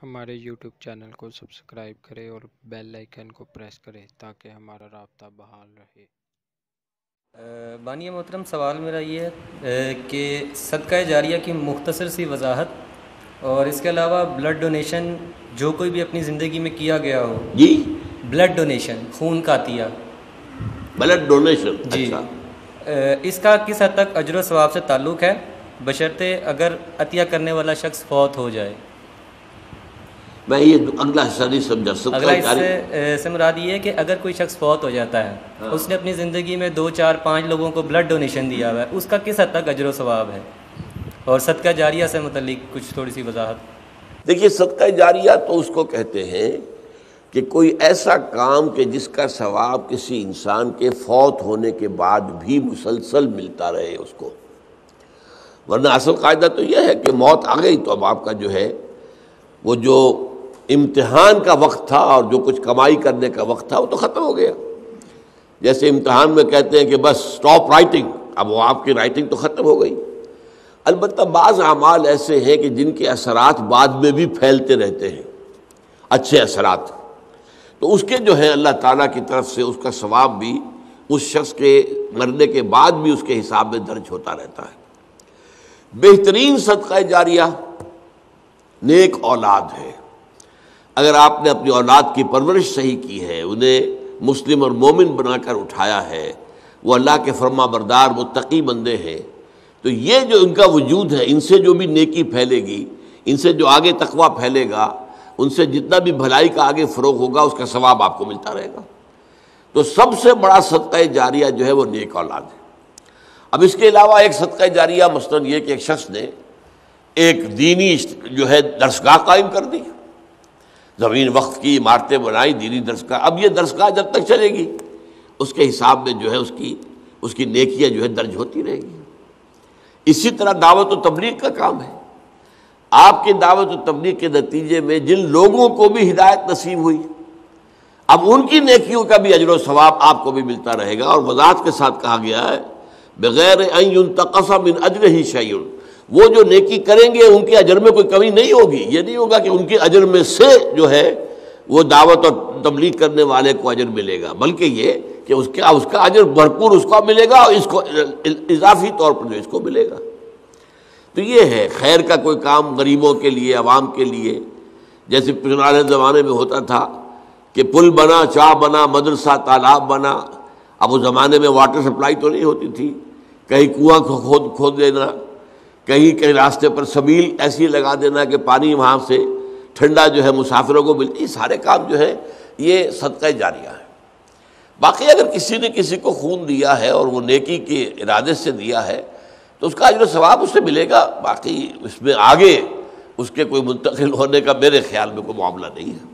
ہمارے YouTube channel کو subscribe کریں اور بیل آئیکن کو پریس کریں تاکہ ہمارا رابطہ بحال رہے۔ بانی محترم، سوال میرا یہ ہے کہ صدقہ جاریہ کی مختصر سی وضاحت، اور اس کے علاوہ بلڈ ڈونیشن جو کوئی بھی اپنی زندگی میں کیا گیا ہو، جی بلڈ ڈونیشن، خون کا عطیہ، بلڈ ڈونیشن، جی، اچھا، اس کا کس حد تک اجر و ثواب سے تعلق ہے، بشرطے اگر عطیہ کرنے والا شخص فوت ہو جائے؟ میں یہ اگلا حصہ نہیں سمجھا اگلا صدقہ جاری۔ اس سے مراد یہ ہے کہ اگر کوئی شخص فوت ہو جاتا ہے، اس نے اپنی زندگی میں 2 4 5 لوگوں کو بلڈ ڈونیشن دیا ہوا ہے، اس کا کس حد تک اجر و ثواب ہے، اور صدقہ جاریہ سے متعلق کچھ تھوڑی سی وضاحت۔ دیکھیے، صدقہ جاریہ تو اس کو کہتے ہیں کہ کوئی ایسا کام کہ جس کا ثواب کسی انسان کے فوت ہونے کے بعد بھی مسلسل ملتا رہے اس کو، ورنہ اصل قاعدہ تو یہ ہے کہ موت آ گئی تو اب آپ کا جو ہے وہ جو امتحان کا وقت تھا اور جو کچھ کمائی کرنے کا وقت تھا وہ تو ختم ہو گیا۔ جیسے امتحان میں کہتے ہیں کہ بس سٹاپ رائٹنگ، اب وہ آپ کی رائٹنگ تو ختم ہو گئی۔ البتہ بعض اعمال ایسے ہیں کہ جن کے اثرات بعد میں بھی پھیلتے رہتے ہیں، اچھے اثرات، تو اس کے جو ہے اللہ تعالیٰ کی طرف سے اس کا ثواب بھی اس شخص کے مرنے کے بعد بھی اس کے حساب میں درج ہوتا رہتا ہے۔ بہترین صدقہ جاریہ نیک اولاد ہے۔ اگر آپ نے اپنی اولاد کی پرورش صحیح کی ہے، انہیں مسلم اور مومن بنا کر اٹھایا ہے، وہ اللہ کے فرما بردار متقی بندے ہیں، تو یہ جو ان کا وجود ہے، ان سے جو بھی نیکی پھیلے گی، ان سے جو آگے تقویٰ پھیلے گا، ان سے جتنا بھی بھلائی کا آگے فروغ ہوگا، اس کا ثواب آپ کو ملتا رہے گا۔ تو سب سے بڑا صدقہ جاریہ جو ہے وہ نیک اولاد ہے۔ اب اس کے علاوہ ایک صدقہ جاریہ مثلاً یہ کہ ایک شخص نے ایک دینی جو ہے درسگاہ قائم کر دی، زمین وقف کی، عمارتیں بنائی، دینی درسگاہ، اب یہ درسگاہ جب تک چلے گی اس کے حساب میں جو ہے اس کی نیکیاں جو ہے درج ہوتی رہے گی۔ اسی طرح دعوت و تبلیغ کا کام ہے۔ آپ کی دعوت و تبلیغ کے نتیجے میں جن لوگوں کو بھی ہدایت نصیب ہوئی، اب ان کی نیکیوں کا بھی اجر و ثواب آپ کو بھی ملتا رہے گا، اور وضاحت کے ساتھ کہا گیا ہے بغیر ان ينتقص من اجرہ شیء، وہ جو نیکی کریں گے ان کے اجر میں کوئی کمی نہیں ہوگی۔ یہ نہیں ہوگا کہ ان کے اجر میں سے جو ہے وہ دعوت اور تبلیغ کرنے والے کو اجر ملے گا، بلکہ یہ کہ اس کا اجر بھرپور اس کو ملے گا، اور اس کو اضافی طور پر جو اس کو ملے گا۔ تو یہ ہے خیر کا کوئی کام غریبوں کے لیے، عوام کے لیے، جیسے پرانے زمانے میں ہوتا تھا کہ پل بنا، چاہ بنا، مدرسہ، تالاب بنا۔ اب اس زمانے میں واٹر سپلائی تو نہیں ہوتی تھی، کہیں کنواں کھود دینا، کہیں راستے پر سبیل ایسی لگا دینا کہ پانی وہاں سے ٹھنڈا جو ہے مسافروں کو ملتی، سارے کام جو ہے یہ صدقہ جاریہ ہے۔ باقی اگر کسی نے کسی کو خون دیا ہے اور وہ نیکی کے ارادے سے دیا ہے تو اس کا اجر و ثواب اس سے ملے گا، باقی اس میں آگے اس کے کوئی منتقل ہونے کا میرے خیال میں کوئی معاملہ نہیں ہے۔